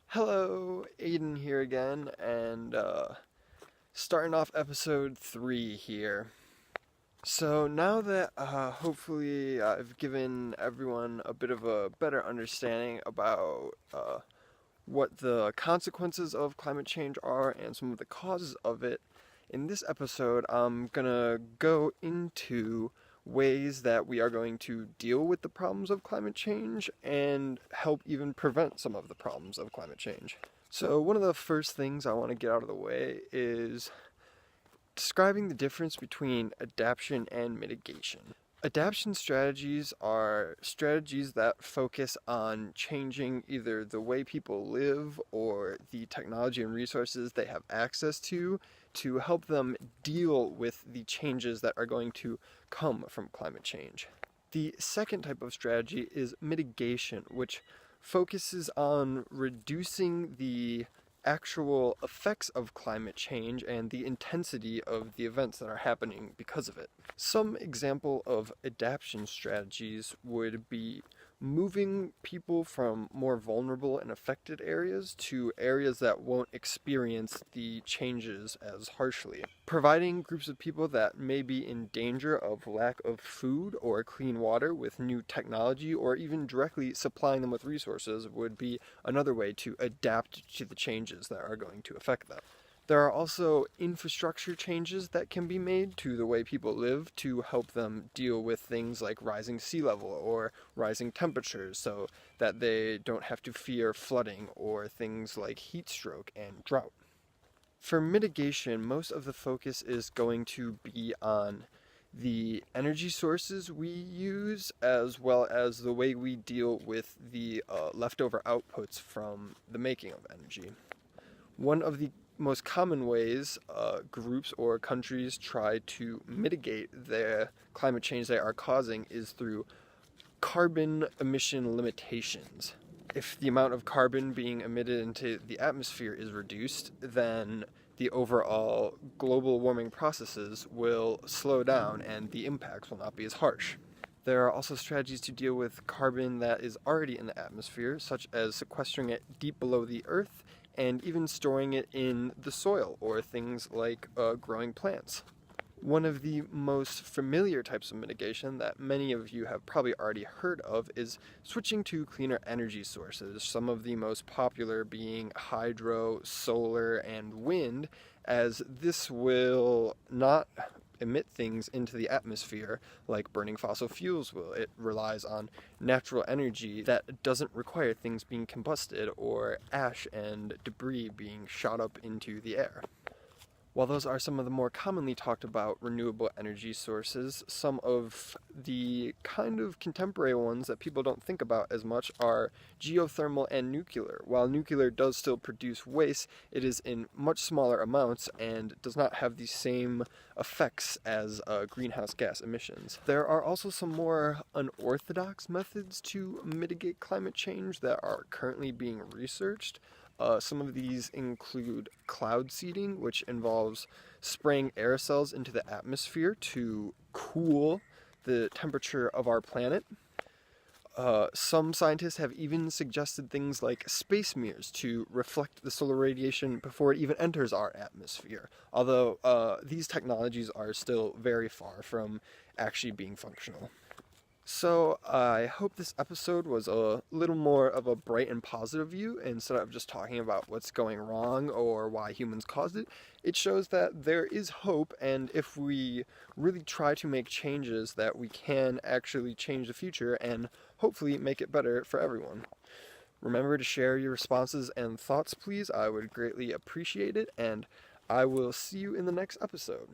Hello, Aiden here again, and starting off episode 3 here. So now that hopefully I've given everyone a bit of a better understanding about what the consequences of climate change are and some of the causes of it, in this episode I'm gonna go into ways that we are going to deal with the problems of climate change and help even prevent some of the problems of climate change. So one of the first things I want to get out of the way is describing the difference between adaptation and mitigation. Adaptation strategies are strategies that focus on changing either the way people live or the technology and resources they have access to help them deal with the changes that are going to come from climate change. The second type of strategy is mitigation, which focuses on reducing the actual effects of climate change and the intensity of the events that are happening because of it. Some example of adaptation strategies would be moving people from more vulnerable and affected areas to areas that won't experience the changes as harshly. Providing groups of people that may be in danger of lack of food or clean water with new technology, or even directly supplying them with resources, would be another way to adapt to the changes that are going to affect them. There are also infrastructure changes that can be made to the way people live to help them deal with things like rising sea level or rising temperatures, so that they don't have to fear flooding or things like heat stroke and drought. For mitigation, most of the focus is going to be on the energy sources we use, as well as the way we deal with the leftover outputs from the making of energy. One of the most common ways groups or countries try to mitigate the climate change they are causing is through carbon emission limitations. If the amount of carbon being emitted into the atmosphere is reduced, then the overall global warming processes will slow down and the impacts will not be as harsh. There are also strategies to deal with carbon that is already in the atmosphere, such as sequestering it deep below the earth and even storing it in the soil or things like growing plants. One of the most familiar types of mitigation that many of you have probably already heard of is switching to cleaner energy sources, some of the most popular being hydro, solar, and wind, as this will not emit things into the atmosphere like burning fossil fuels will. It relies on natural energy that doesn't require things being combusted or ash and debris being shot up into the air. While those are some of the more commonly talked about renewable energy sources, some of the kind of contemporary ones that people don't think about as much are geothermal and nuclear. While nuclear does still produce waste, it is in much smaller amounts and does not have the same effects as greenhouse gas emissions. There are also some more unorthodox methods to mitigate climate change that are currently being researched. Some of these include cloud seeding, which involves spraying aerosols into the atmosphere to cool the temperature of our planet. Some scientists have even suggested things like space mirrors to reflect the solar radiation before it even enters our atmosphere, although these technologies are still very far from actually being functional. So I hope this episode was a little more of a bright and positive view instead of just talking about what's going wrong or why humans caused it. It shows that there is hope, and if we really try to make changes, that we can actually change the future and hopefully make it better for everyone. Remember to share your responses and thoughts, please. I would greatly appreciate it, and I will see you in the next episode.